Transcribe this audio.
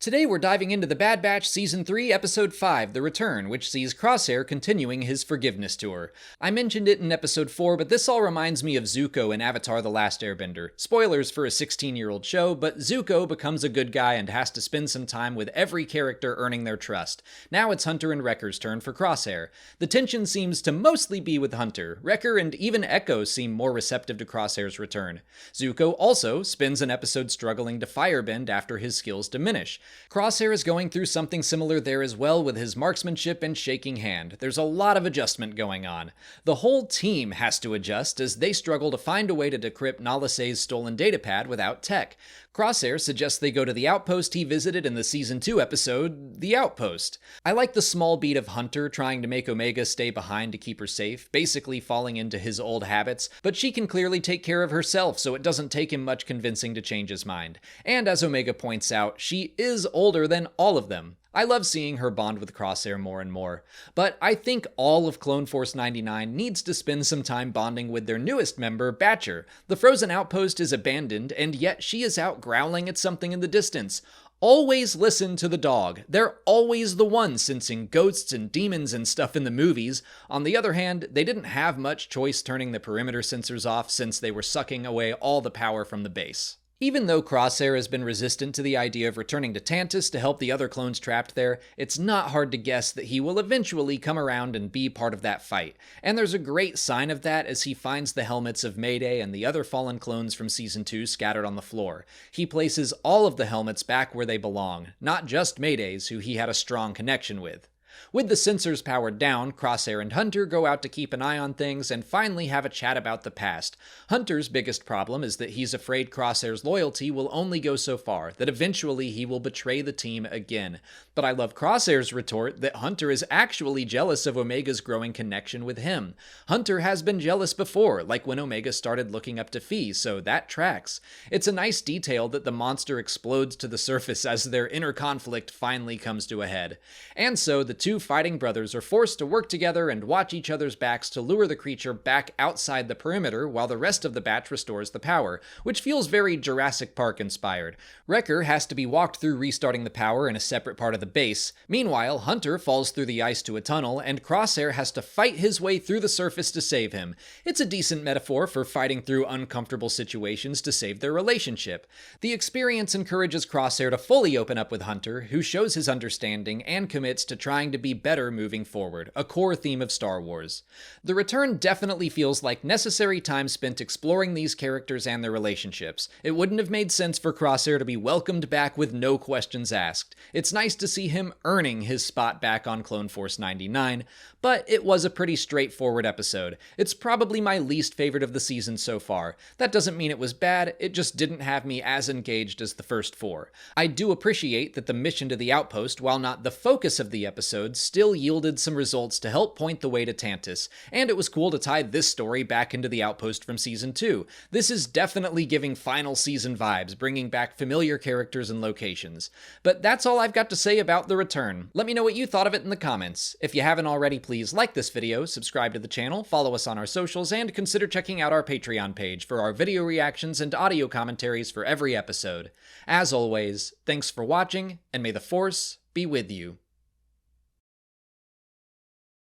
Today we're diving into The Bad Batch Season 3, Episode 5, The Return, which sees Crosshair continuing his forgiveness tour. I mentioned it in Episode 4, but this all reminds me of Zuko in Avatar The Last Airbender. Spoilers for a 16-year-old show, but Zuko becomes a good guy and has to spend some time with every character earning their trust. Now it's Hunter and Wrecker's turn for Crosshair. The tension seems to mostly be with Hunter. Wrecker and even Echo seem more receptive to Crosshair's return. Zuko also spends an episode struggling to firebend after his skills diminish. Crosshair is going through something similar there as well with his marksmanship and shaking hand. There's a lot of adjustment going on. The whole team has to adjust as they struggle to find a way to decrypt Nala Se's stolen datapad without tech. Crosshair suggests they go to the outpost he visited in the Season 2 episode, The Outpost. I like the small beat of Hunter trying to make Omega stay behind to keep her safe, basically falling into his old habits, but she can clearly take care of herself, so it doesn't take him much convincing to change his mind. And as Omega points out, she is older than all of them. I love seeing her bond with Crosshair more and more, but I think all of Clone Force 99 needs to spend some time bonding with their newest member, Batcher. The frozen outpost is abandoned, and yet she is out growling at something in the distance. Always listen to the dog. They're always the ones sensing ghosts and demons and stuff in the movies. On the other hand, they didn't have much choice turning the perimeter sensors off since they were sucking away all the power from the base. Even though Crosshair has been resistant to the idea of returning to Tantiss to help the other clones trapped there, it's not hard to guess that he will eventually come around and be part of that fight. And there's a great sign of that as he finds the helmets of Mayday and the other fallen clones from Season 2 scattered on the floor. He places all of the helmets back where they belong, not just Mayday's, who he had a strong connection with. With the sensors powered down, Crosshair and Hunter go out to keep an eye on things and finally have a chat about the past. Hunter's biggest problem is that he's afraid Crosshair's loyalty will only go so far, that eventually he will betray the team again. But I love Crosshair's retort that Hunter is actually jealous of Omega's growing connection with him. Hunter has been jealous before, like when Omega started looking up to Phee, so that tracks. It's a nice detail that the monster explodes to the surface as their inner conflict finally comes to a head. And so the two fighting brothers are forced to work together and watch each other's backs to lure the creature back outside the perimeter while the rest of the batch restores the power, which feels very Jurassic Park inspired. Wrecker has to be walked through restarting the power in a separate part of the base. Meanwhile, Hunter falls through the ice to a tunnel, and Crosshair has to fight his way through the surface to save him. It's a decent metaphor for fighting through uncomfortable situations to save their relationship. The experience encourages Crosshair to fully open up with Hunter, who shows his understanding and commits to trying to be better moving forward, a core theme of Star Wars. The return definitely feels like necessary time spent exploring these characters and their relationships. It wouldn't have made sense for Crosshair to be welcomed back with no questions asked. It's nice to see him earning his spot back on Clone Force 99, but it was a pretty straightforward episode. It's probably my least favorite of the season so far. That doesn't mean it was bad, it just didn't have me as engaged as the first four. I do appreciate that the mission to the outpost, while not the focus of the episode, still yielded some results to help point the way to Tantiss, and it was cool to tie this story back into the outpost from Season 2. This is definitely giving final season vibes, bringing back familiar characters and locations. But that's all I've got to say about The Return. Let me know what you thought of it in the comments. If you haven't already, please like this video, subscribe to the channel, follow us on our socials, and consider checking out our Patreon page for our video reactions and audio commentaries for every episode. As always, thanks for watching, and may the Force be with you.